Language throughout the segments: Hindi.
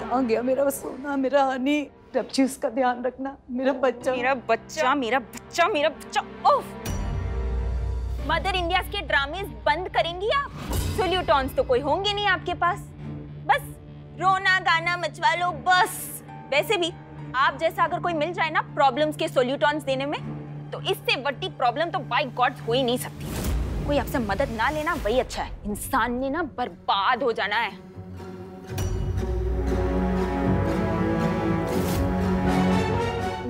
कहाँ गया मेरा सोना, मेरा हनी? रब्जी उसका ध्यान रखना। मेरा बच्चा, मेरा बच्चा, मेरा बच्चा, मेरा बच्चा। ओफ! मदर इंडिया के ड्रामे बंद करेंगी आप? सोल्यूटॉन्स तो कोई होंगे नहीं आपके पास, बस रोना गाना मचवा लो बस। वैसे भी आप जैसा अगर कोई मिल जाए ना प्रॉब्लम्स के सोल्यूटॉन्स देने में, तो इससे बड़ी प्रॉब्लम तो बाय गॉड हो ही नहीं सकती। कोई आपसे मदद ना लेना वही अच्छा है, इंसान ने ना बर्बाद हो जाना है।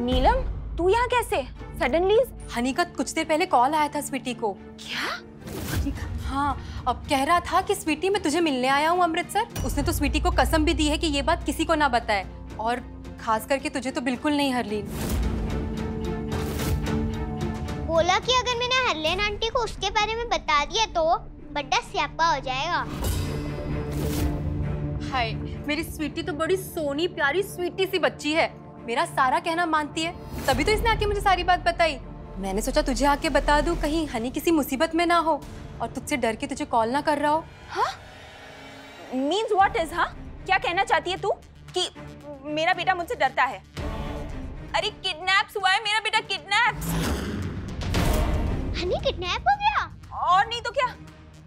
नीलम, तू यहाँ कैसे सडनली? हनी का कुछ देर पहले कॉल आया था स्वीटी को। क्या? हाँ, अब कह रहा था कि स्वीटी मैं तुझे मिलने आया हूँ अमृतसर। उसने तो स्वीटी को कसम भी दी है कि ये बात किसी को ना बताए, और खास करके तुझे तो बिल्कुल नहीं हरलीन। बोला कि अगर मैंने हरलीन आंटी को उसके बारे में बता दिया तो बड़ा स्यापा हो जाएगा। हाय, मेरी स्वीटी तो बड़ी सोनी प्यारी स्वीटी सी बच्ची है, मेरा सारा कहना मानती है, तभी तो इसने आके मुझे सारी बात बताई। मैंने सोचा तुझे आके बता दूं, कहीं हनी किसी मुसीबत में ना हो और तुझसे डर के तुझे कॉल ना कर रहा हो। हाँ? Means what is? हाँ? क्या कहना चाहती है तू कि मेरा बेटा मुझसे डरता है? अरे किडनैप्स हुआ है मेरा बेटा, किडनैप्स। हनी किडनैप हो गया? और नहीं तो क्या,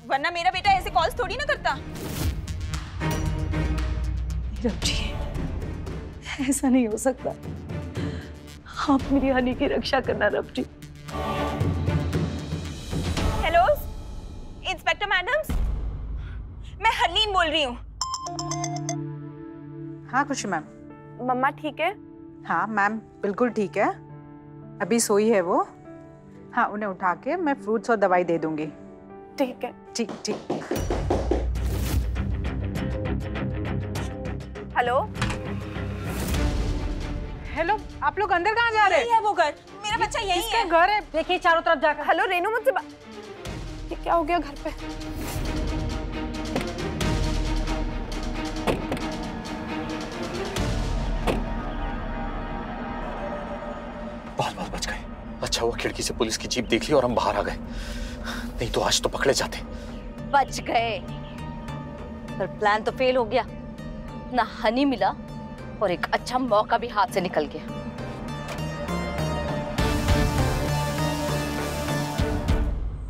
वरना मेरा बेटा ऐसे कॉल्स थोड़ी ना करता। रब्जी, ऐसा नहीं हो सकता। आप मेरी हनी की रक्षा करना रब्जी। हेलो इंस्पेक्टर मैडम्स, मैं हरलीन बोल रही हूँ। हाँ खुशी मैम। मम्मा ठीक है? हाँ मैम बिल्कुल ठीक है, अभी सोई है वो। हाँ, उन्हें उठा के मैं फ्रूट्स और दवाई दे दूंगी। ठीक है। ठीक ठीक। हेलो हेलो, आप लोग अंदर कहाँ जा रहे हैं? यही है वो घर, मेरा बच्चा यही है। घर है, देखिए चारों तरफ जाकर। हेलो रेनू, मुझसे ये क्या हो गया घर पे? बहुत बहुत बच गए। अच्छा हुआ खिड़की से पुलिस की जीप देख ली और हम बाहर आ गए, नहीं तो आज तो पकड़े जाते। बच गए, पर प्लान तो फेल हो गया ना। हनी मिला और एक अच्छा मौका भी हाथ से निकल गया।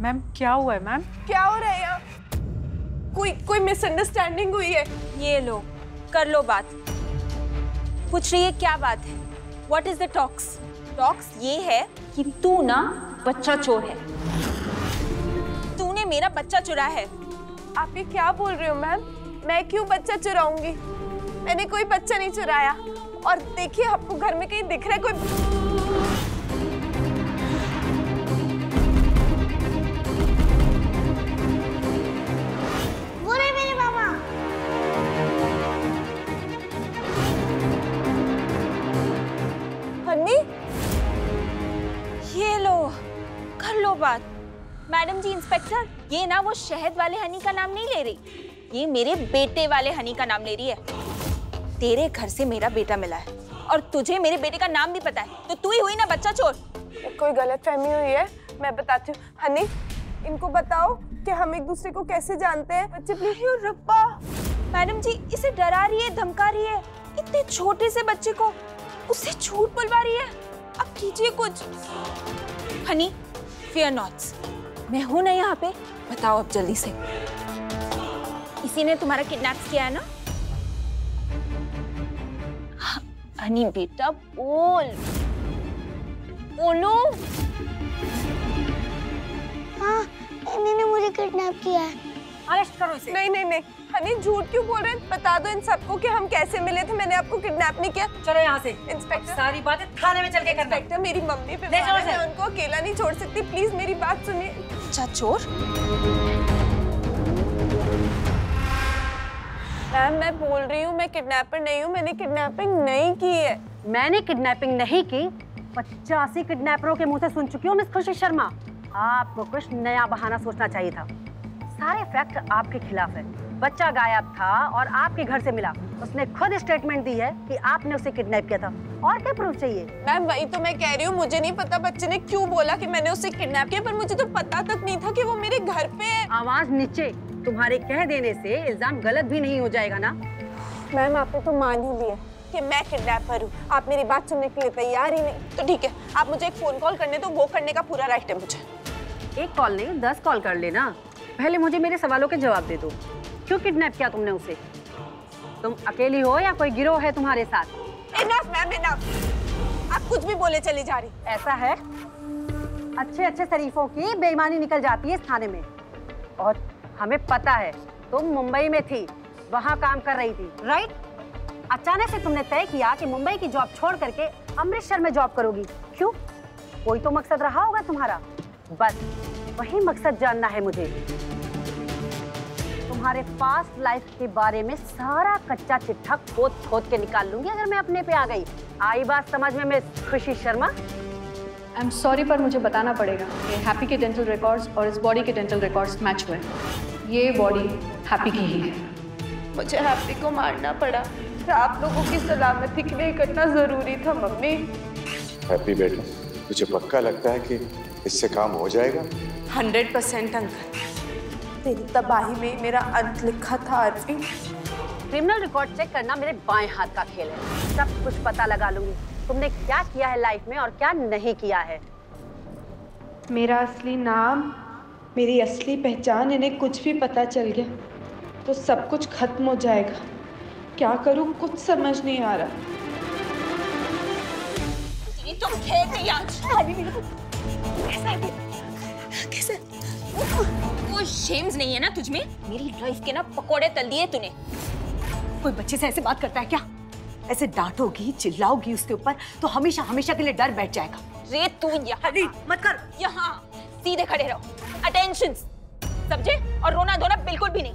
मैम क्या हुआ है? मैम क्या हो रहा है यहाँ? कोई मिसअंडरस्टैंडिंग हुई है। ये लो, कर लो बात। पूछ रही है क्या बात है? What is the talks? Talks ये है कि तू ना बच्चा चोर है, तूने मेरा बच्चा चुराया है। आप ये क्या बोल रहे हो मैम? मैं क्यों बच्चा चुराऊंगी? मैंने कोई बच्चा नहीं चुराया। और देखिए, आपको घर में कहीं दिख रहा है कोई? वो रहे मेरे मामा। हनी, ये लो, कर लो बात। मैडम जी इंस्पेक्टर, ये ना वो शहद वाले हनी का नाम नहीं ले रही, ये मेरे बेटे वाले हनी का नाम ले रही है। तेरे घर से मेरा बेटा मिला है और तुझे मेरे बेटे का नाम भी पता है, तो तू ही हुई ना बच्चा चोर। कोई गलतफहमी हुई है, मैं बताती हूँ। हनी, इनको बताओ कि हम एक दूसरे को कैसे जानते हैं। बच्चे प्लीज। रब्बा, मैडम जी इसे डरा रही है, धमका रही है, इतने छोटे से बच्चे को उससे झूठ बुलवा रही है। अब कीजिए कुछ। हनी, fear not, मैं हूं ना यहाँ पे। बताओ अब जल्दी से, इसी ने तुम्हारा किडनैप किया है ना? हनी बेटा बोल, बोलो। हाँ, इन्होंने मुझे किडनैप किया है। अरेस्ट करो इसे। नहीं नहीं नहीं, हनी झूठ क्यों बोल रहे हैं? बता दो इन सबको कि हम कैसे मिले थे। मैंने आपको किडनैप नहीं किया। चलो यहाँ से। इंस्पेक्टर, सारी बातें थाने में चल के करना। इंस्पेक्टर, मेरी मम्मी पे ले चलो इसे। मैं उनको अकेला नहीं छोड़ सकती। प्लीज मेरी बात सुनिए। अच्छा चोर? मैम, मैं बोल रही हूँ मैं किडनैपर नहीं हूँ। मैंने किडनैपिंग नहीं की है। मैंने किडनैपिंग नहीं की। 85 किडनैपरों के मुंह से सुन चुकी हूँ मिस खुशी शर्मा। आपको कुछ नया बहाना सोचना चाहिए था। सारे फैक्ट आपके खिलाफ है। बच्चा गायब था और आपके घर से मिला। उसने खुद स्टेटमेंट दी है कि आपने उसे किडनैप किया था। और क्या प्रूफ चाहिए? मैम वही तो मैं कह रही हूँ, मुझे नहीं पता बच्चे ने क्यों बोला कि मैंने उसे किडनैप किया, पर मुझे तो पता तक नहीं था कि वो मेरे घर पे है। आवाज नीचे। तुम्हारे कह देने से इल्जाम गलत भी नहीं हो जाएगा ना। मैम आपने तो मान ही लिया कि मैं किडनैपर हूँ। आप मेरी बात सुनने के लिए तैयार ही नहीं। तो ठीक है, आप मुझे एक फोन कॉल करने दो, वो करने का पूरा राइट है मुझे। एक कॉल नहीं 10 कॉल कर लेना। पहले मुझे मेरे सवालों के जवाब दे दो। क्यों किडनैप किया तुमने उसे? तुम अकेली हो या कोई गिरोह है तुम्हारे साथ? Enough ma'am enough. आप कुछ भी बोले चली जा रही। ऐसा है, अच्छे अच्छे शरीफों की बेईमानी निकल जाती है इस थाने में। और हमें पता है तुम मुंबई में थी, वहाँ काम कर रही थी, राइट? अचानक से तुमने तय किया कि मुंबई की जॉब छोड़ करके अमृतसर में जॉब करोगी। क्यों? कोई तो मकसद रहा होगा तुम्हारा। बस वही मकसद जानना है मुझे। तुम्हारे पास्ट लाइफ के बारे में सारा कच्चा चिट्ठा खोद खोद के निकाल लूंगी अगर मैं अपने पे आ गई। आई बात समझ में मिस खुशी शर्मा? आई एम सॉरी पर मुझे बताना पड़ेगा कि हैप्पी के डेंटल रिकॉर्ड्स और इस बॉडी के डेंटल रिकॉर्ड्स मैच हुए। ये बॉडी हैप्पी की ही है। मुझे हैप्पी को मारना पड़ा। आप लोगों की सलामती के लिए करना जरूरी था मम्मी। हैप्पी बेटा, मुझे पक्का लगता है कि इससे काम हो जाएगा। 100% अंकल, तेरी तबाही में मेरा अंत लिखा था अरविंद। क्रिमिनल रिकॉर्ड चेक करना मेरे बाएं हाथ का खेल है। सब कुछ पता लगा लूंगी तुमने क्या किया है लाइफ में और क्या नहीं किया है। मेरा असली नाम, मेरी असली पहचान इन्हें कुछ भी पता चल गया तो सब कुछ खत्म हो जाएगा। क्या करूं कुछ समझ नहीं आ रहा। तुम खेल नहीं आज। कैसे? वो शेम्स नहीं है ना तुझ में? मेरी लाइफ के ना पकोड़े तल दिए तूने। कोई बच्चे से ऐसे बात करता है क्या? ऐसे डांटोगी चिल्लाओगी उसके ऊपर तो हमेशा हमेशा के लिए डर बैठ जाएगा। रे तू यहाँ मत कर। यहाँ सीधे खड़े रहो। अटेंशन, समझे? और रोना धोना बिल्कुल भी नहीं।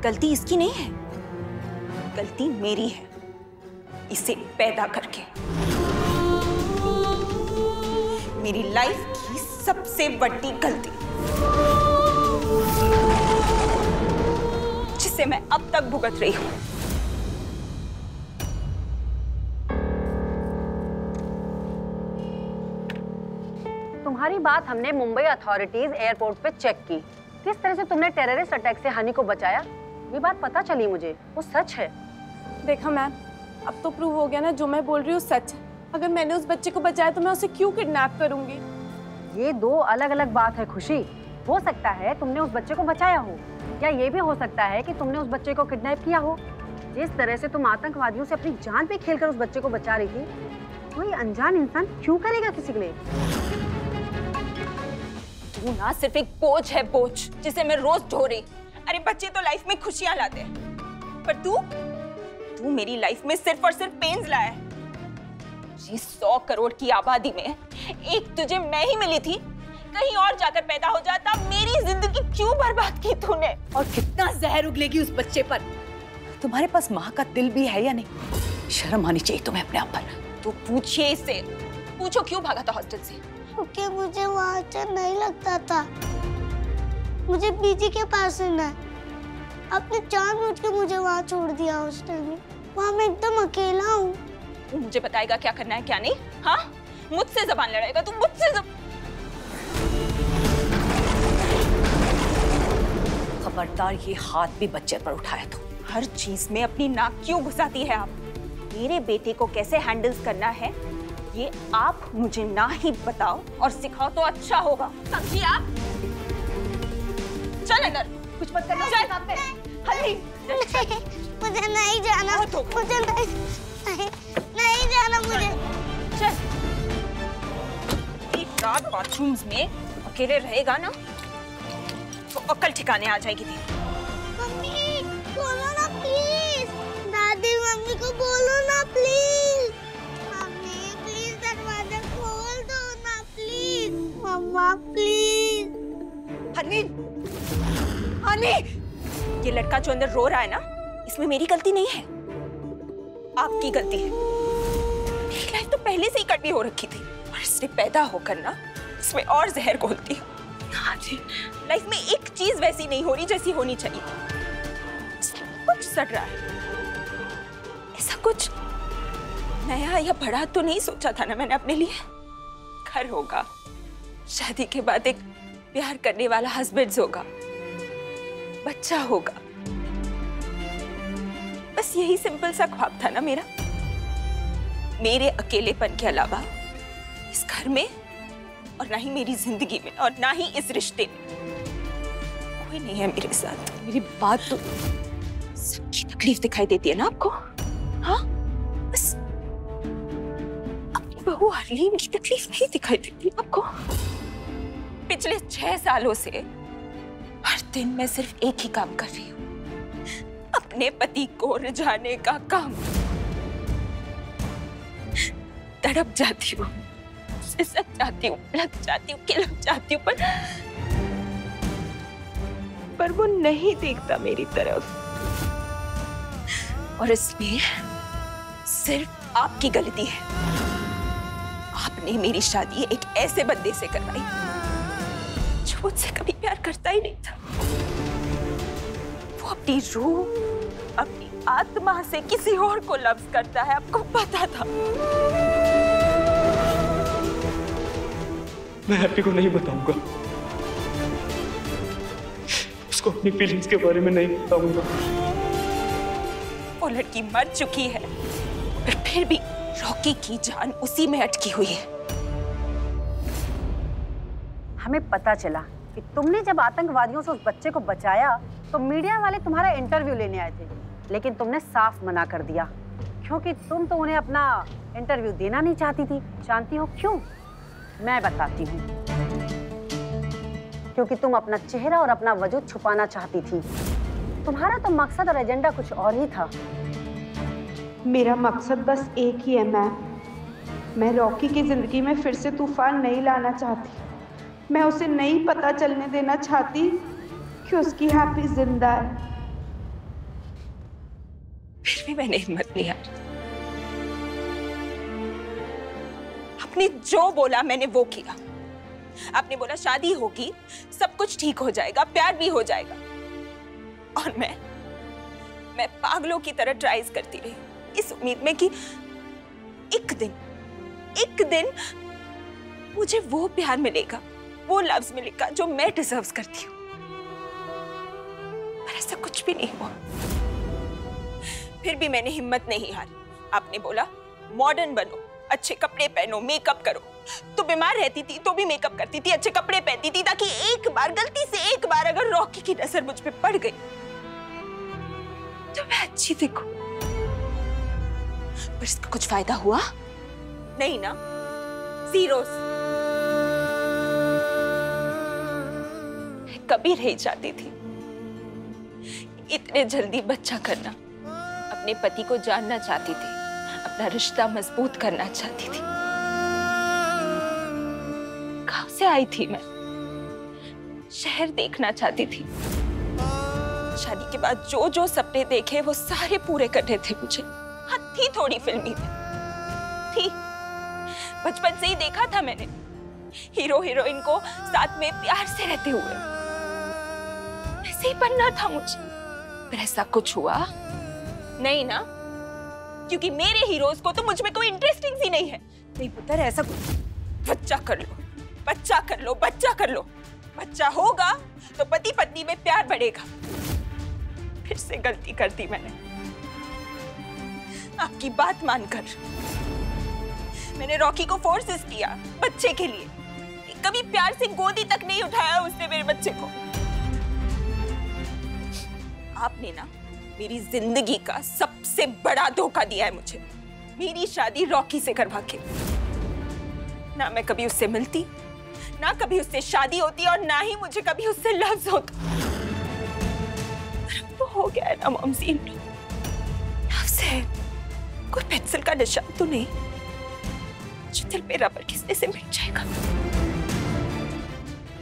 गलती इसकी नहीं है, गलती मेरी है इसे पैदा करके। मेरी लाइफ की सबसे बड़ी गलती जिसे मैं अब तक भुगत रही हूं। तुम्हारी बात हमने मुंबई अथॉरिटीज एयरपोर्ट पे चेक की। किस तरह से तुमने टेररिस्ट अटैक से हनी को बचाया, ये बात पता चली मुझे। वो सच है। देखा मैम, अब तो प्रूव हो गया ना जो मैं बोल रही हूँ सच है। अगर मैंने उस बच्चे को बचाया तो मैं उसे क्यों किडनैप करूंगी? ये दो अलग अलग बात है खुशी। हो सकता है तुमने उस बच्चे को बचाया हो, या ये भी हो सकता है कि तुमने उस बच्चे को किडनैप किया हो। जिस तरह से तुम आतंकवादियों से अपनी जान पे खेलकर उस बच्चे को बचा रही थी, कोई अनजान इंसान क्यों करेगा किसी के लिए? तू ना सिर्फ एक बोझ है, बोझ जिसे मैं रोज ढो रही। अरे बच्चे तो लाइफ में खुशियां लाते हैं, पर तू मेरी लाइफ में सिर्फ और सिर्फ पेन्स लाया है। 100 करोड़ की आबादी में एक तुझे मैं ही मिली थी। कहीं और जाकर पैदा हो जाता। मेरी जिंदगी क्यों बर्बाद की तूने? और कितना जहर उगलेगी उस बच्चे पर। तुम्हारे पास माँ का दिल भी है या नहीं? शर्म आनी चाहिए तुम्हें अपने आप पर। तो पूछिए इससे, पूछो क्यों भागा था हॉस्टल से? क्योंकि मुझे वहाँ अच्छा नहीं लगता था। मुझे पीजी के पास रहना है। आपने जानबूझ के मुझे वहाँ छोड़ दिया हॉस्टल में। वहाँ मैं एकदम अकेला हूँ। तू मुझे बताएगा क्या करना है क्या नहीं? हाँ, मुझसे जबान लड़ाएगा तू? मुझसे खबरदार, ये हाथ भी बच्चे पर उठाया तो। हर चीज में अपनी नाक क्यों घुसाती है आप? मेरे बेटे को कैसे हैंडल्स करना है ये आप मुझे ना ही बताओ और सिखाओ तो अच्छा होगा, समझी आप? चल अंदर, कुछ मत करना। चल साथ में। हल्दी मुझे नहीं जाना, मुझे नहीं जाना मुझे। चल। एक रात बाथरूम्स में अकेले रहेगा ना तो अक्ल ठिकाने आ जाएगी तेरी। मम्मी बोलो ना प्लीज। दादी मम्मी को बोलो ना प्लीज। मम्मी प्लीज दरवाजा खोल दो ना प्लीज। मम्मा प्लीज। हनी, हनी, ये लड़का जो अंदर रो रहा है ना, इसमें मेरी गलती नहीं है, आपकी गलती है। मेरी लाइफ तो पहले से ही कड़वी हो रखी थी और इसने पैदा होकर ना इसमें और जहर घोलती है। लाइफ में एक चीज वैसी नहीं हो रही जैसी होनी चाहिए। कुछ सड़ रहा है। ऐसा कुछ नया या बड़ा तो नहीं सोचा था ना मैंने अपने लिए। घर होगा, शादी के बाद एक प्यार करने वाला हस्बैंड होगा, बच्चा होगा, बस यही सिंपल सा ख्वाब था ना मेरा। मेरे अकेलेपन के अलावा इस घर में और ना ही मेरी जिंदगी में और ना ही इस रिश्ते में कोई नहीं है मेरे साथ। मेरी बात तो सबकी तकलीफ दिखाई देती है ना आपको? हाँ, बस अपनी बहू हरलीन की तकलीफ नहीं दिखाई देती आपको? पिछले 6 सालों से हर दिन मैं सिर्फ एक ही काम कर रही हूँ, अपने पति को रिझाने का काम। तड़प जाती हूँ, सिसक जाती हूँ, लग जाती हूँ, किलक जाती हूँ, पर वो नहीं देखता मेरी तरफ। और इसमें सिर्फ आपकी गलती है। आपने मेरी शादी एक ऐसे बंदे से करवाई जो मुझसे कभी प्यार करता ही नहीं था। वो अपनी रूह, अपनी आत्मा से किसी और को लव्स करता है, आपको पता था। मैं हैप्पी को नहीं बताऊंगा, उसको अपनी फीलिंग्स के बारे में नहीं बताऊंगा। वो लड़की मर चुकी है, पर फिर भी रॉकी की जान उसी में अटकी हुई है। हमें पता चला कि तुमने जब आतंकवादियों से उस बच्चे को बचाया तो मीडिया वाले तुम्हारा इंटरव्यू लेने आए थे, लेकिन तुमने साफ मना कर दिया क्योंकि तुम तो उन्हें अपना इंटरव्यू देना नहीं चाहती थी। जानती हो क्यों? मैं बताती हूँ। क्योंकि तुम अपना चेहरा और अपना वजूद छुपाना चाहती थी। तुम्हारा तो मकसद और एजेंडा कुछ और ही था। मेरा मकसद बस एक ही है मैम, मैं रॉकी की जिंदगी में फिर से तूफान नहीं लाना चाहती। मैं उसे नहीं पता चलने देना चाहती कि उसकी हैप्पी जिंदा है। फिर भी मैंने हिम्मत नहीं हारी। आपने जो बोला मैंने वो किया। आपने बोला शादी होगी, सब कुछ ठीक हो जाएगा, प्यार भी हो जाएगा। और मैं पागलों की तरह ट्राइज करती रही इस उम्मीद में कि एक दिन मुझे वो प्यार मिलेगा, वो लव्स मिलेगा जो मैं डिजर्व करती हूँ। पर ऐसा कुछ भी नहीं हुआ। फिर भी मैंने हिम्मत नहीं हारी। आपने बोला मॉडर्न बनो, अच्छे कपड़े पहनो, मेकअप करो। तो बीमार रहती थी तो भी मेकअप करती थी, अच्छे कपड़े पहनती थी ताकि एक बार, गलती से एक बार अगर रॉकी की नजर मुझ पे पड़ गई तो मैं अच्छी दिखूं। पर इसका कुछ फायदा हुआ नहीं ना? जीरो। कभी नहीं चाहती थी इतने जल्दी बच्चा करना। अपने पति को जानना चाहती थी, अपना रिश्ता मजबूत करना चाहती थी। गांव से आई थी मैं, शहर देखना चाहती थी। शादी के बाद जो जो सपने देखे वो सारे पूरे करने थे मुझे। हाँ, थी थोड़ी फिल्मी में, थी। बचपन से ही देखा था मैंने हीरो हीरोइन को साथ में प्यार से रहते हुए। ऐसे ही बनना था मुझे। पर ऐसा कुछ हुआ नहीं ना, क्योंकि मेरे हीरोज को तो मुझ में कोई इंटरेस्टिंग ही नहीं है। नहीं पुत्र, ऐसा कुछ बच्चा कर लो, बच्चा कर लो, बच्चा कर लो। बच्चा होगा तो पति पत्नी में प्यार बढ़ेगा। फिर से गलती कर दी मैंने। आपकी बात मानकर मैंने रॉकी को फोर्सेस किया बच्चे के लिए। कभी प्यार से गोदी तक नहीं उठाया उसने मेरे बच्चे को। आपने ना मेरी जिंदगी का सबसे बड़ा धोखा दिया है मुझे, मेरी शादी रॉकी से करवा के। ना मैं कभी उससे मिलती, ना कभी उससे शादी होती, और ना ही मुझे कभी उससे लव्स होता। वो हो गया है ना मॉमजी, लव्स है, कोई पेंसिल का निशान तो नहीं जो दिल पे रबर घिसने से मिट जाएगा।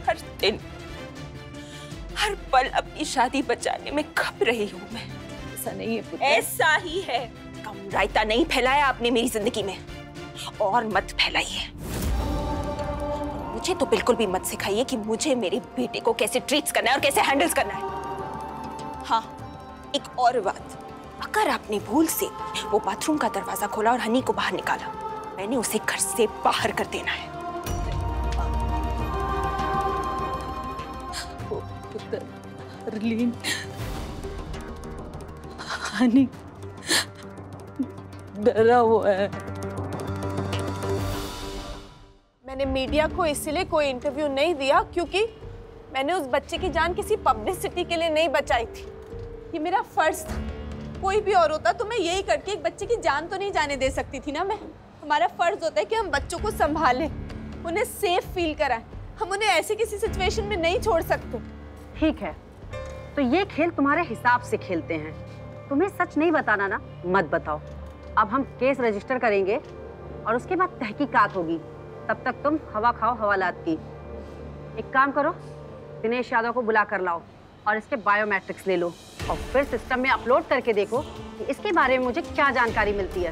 हर दिन, हर पल अपनी शादी बचाने में खप रही हूँ मैं। ऐसा नहीं है पुत्र। ऐसा ही है। कम रायता नहीं फैलाया आपने मेरी जिंदगी में, और मत फैलाइए। मुझे तो बिल्कुल भी मत सिखाइए कि मुझे मेरे बेटे को कैसे ट्रीट करना है और कैसे हैंडल करना है। हाँ, एक और बात, अगर आपने भूल से वो बाथरूम का दरवाजा खोला और हनी को बाहर निकाला, मैंने उसे घर से बाहर कर देना है। रलीन, हनी डरा हुआ है। मैंने मीडिया को इसलिए कोई इंटरव्यू नहीं दिया क्योंकि मैंने उस बच्चे की जान किसी पब्लिसिटी के लिए नहीं बचाई थी। ये मेरा फर्ज था। कोई भी और होता तो मैं यही करके एक बच्चे की जान तो नहीं जाने दे सकती थी ना मैं। हमारा फर्ज होता है कि हम बच्चों को संभालें, उन्हें सेफ फील कराएं। हम उन्हें ऐसे किसी सिचुएशन में नहीं छोड़ सकते। ठीक है, तो ये खेल तुम्हारे हिसाब से खेलते हैं। तुम्हें सच नहीं बताना ना, मत बताओ। अब हम केस रजिस्टर करेंगे और उसके बाद तहकीकात होगी। तब तक तुम हवा खाओ हवालात की। एक काम करो, दिनेश यादव को बुला कर लाओ और इसके बायोमेट्रिक्स ले लो और फिर सिस्टम में अपलोड करके देखो कि इसके बारे में मुझे क्या जानकारी मिलती है।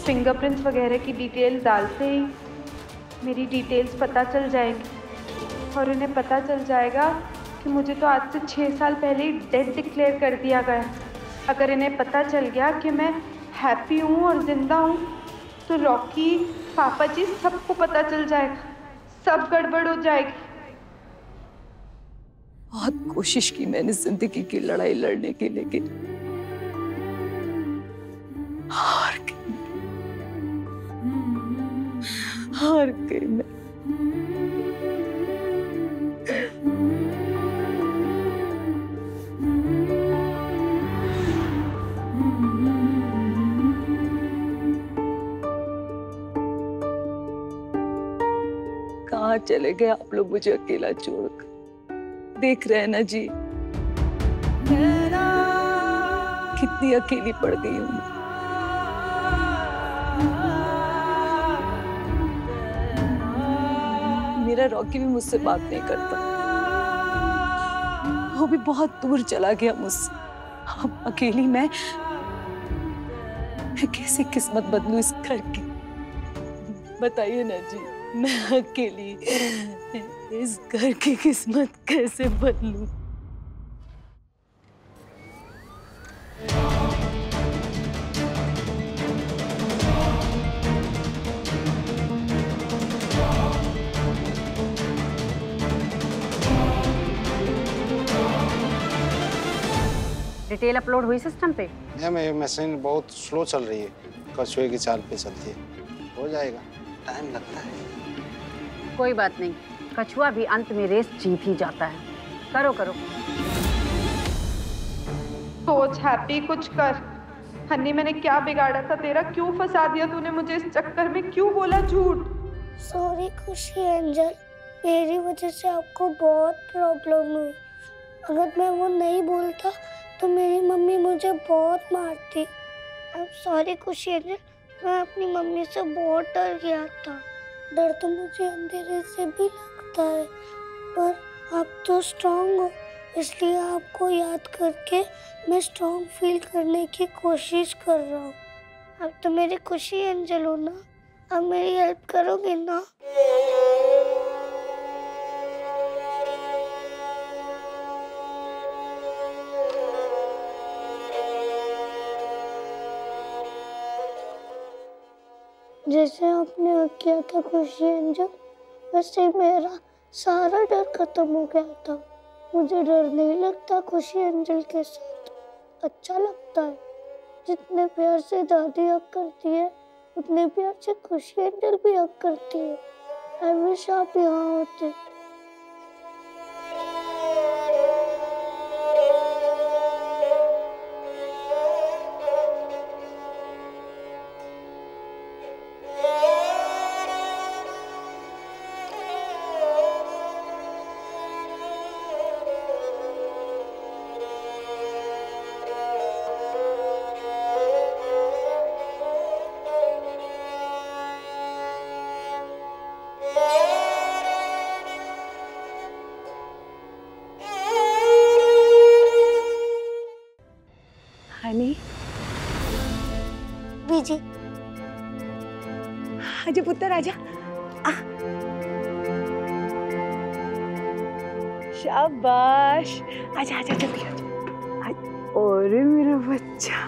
फिंगरप्रिंट्स वगैरह की डिटेल डालते ही मेरी डिटेल्स पता चल जाएंगी और उन्हें पता चल जाएगा कि मुझे तो आज से 6 साल पहले ही डेड डिक्लेयर कर दिया गया। अगर इन्हें पता चल गया कि मैं हैप्पी हूँ और जिंदा हूँ तो रॉकी, पापा जी, सबको पता चल जाएगा, सब गड़बड़ हो जाएगी। बहुत कोशिश की मैंने जिंदगी की लड़ाई लड़ने की, लेकिन हार गई मैं। कहाँ चले गए आप लोग मुझे अकेला छोड़कर? देख रहे हैं ना जी कितनी अकेली पड़ गई हूँ। मेरा रॉकी भी मुझसे बात नहीं करता, वो भी बहुत दूर चला गया मुझसे। अब अकेली मैं कैसे किस्मत बदलूं इस घर की? बताइए ना जी, मैं अकेली इस घर की किस्मत कैसे बदलूं? डिटेल अपलोड हुई सिस्टम पे? मैम ये मशीन बहुत स्लो चल रही है, कछुए की चाल पे चलती है। हो जाएगा, टाइम लगता है। कोई बात नहीं, कछुआ भी अंत में रेस जीत ही जाता है। करो करो। सोच हैप्पी, कुछ कर। हन्नी, मैंने क्या बिगाड़ा था तेरा? क्यों फंसा दिया तूने मुझे इस चक्कर में? क्यों बोला झूठ? सॉरी खुशी एंजल, मेरी वजह से आपको बहुत प्रॉब्लम हुई। अगर मैं वो नहीं बोलता तो मेरी मम्मी मुझे बहुत मारती। आई एम सॉरी खुशी एंजल, मैं अपनी मम्मी से बहुत डर गया था। डर तो मुझे अंधेरे से भी लगता है, पर आप तो स्ट्रांग हो, इसलिए आपको याद करके मैं स्ट्रांग फील करने की कोशिश कर रहा हूँ। अब तो मेरी खुशी एंजल हो ना, अब मेरी हेल्प करोगे ना? जैसे आपने किया था खुशी एंजल, वैसे मेरा सारा डर खत्म हो गया था। मुझे डर नहीं लगता खुशी एंजल के साथ, अच्छा लगता है। जितने प्यार से दादी हक करती है उतने प्यार से खुशी एंजल भी हक करती है। आई विश आप यहाँ होते। बीजी, आजा पुत्र आजा। शाबाश, आजा आजा जल्दी आजा। और मेरा बच्चा।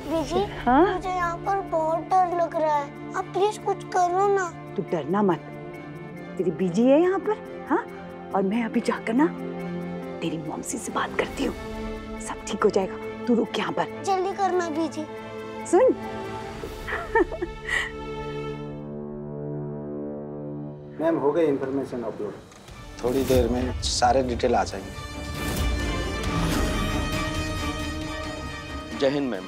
बीजी, हाँ? मुझे यहाँ पर बहुत डर लग रहा है, आप प्लीज कुछ करो ना। तू डरना मत, तेरी बीजी है यहाँ पर, हाँ? और मैं अभी जाकर ना तेरी मॉमसी से बात करती हूँ, सब ठीक हो जाएगा। तू रुक यहाँ पर। जल्दी करना बीजी। सुन। मैम हो गई इंफॉर्मेशन अपलोड, थोड़ी देर में सारे डिटेल आ जाएंगे। जय हिंद मैम।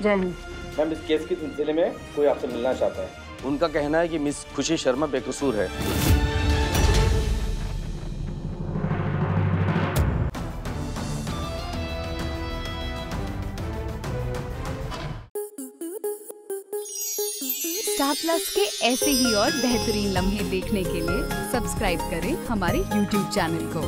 जय हिंद मैम, इस केस के सिलसिले में कोई आपसे मिलना चाहता है। उनका कहना है कि मिस खुशी शर्मा बेकसूर है। स्टार प्लस के ऐसे ही और बेहतरीन लम्हे देखने के लिए सब्सक्राइब करें हमारे YouTube चैनल को।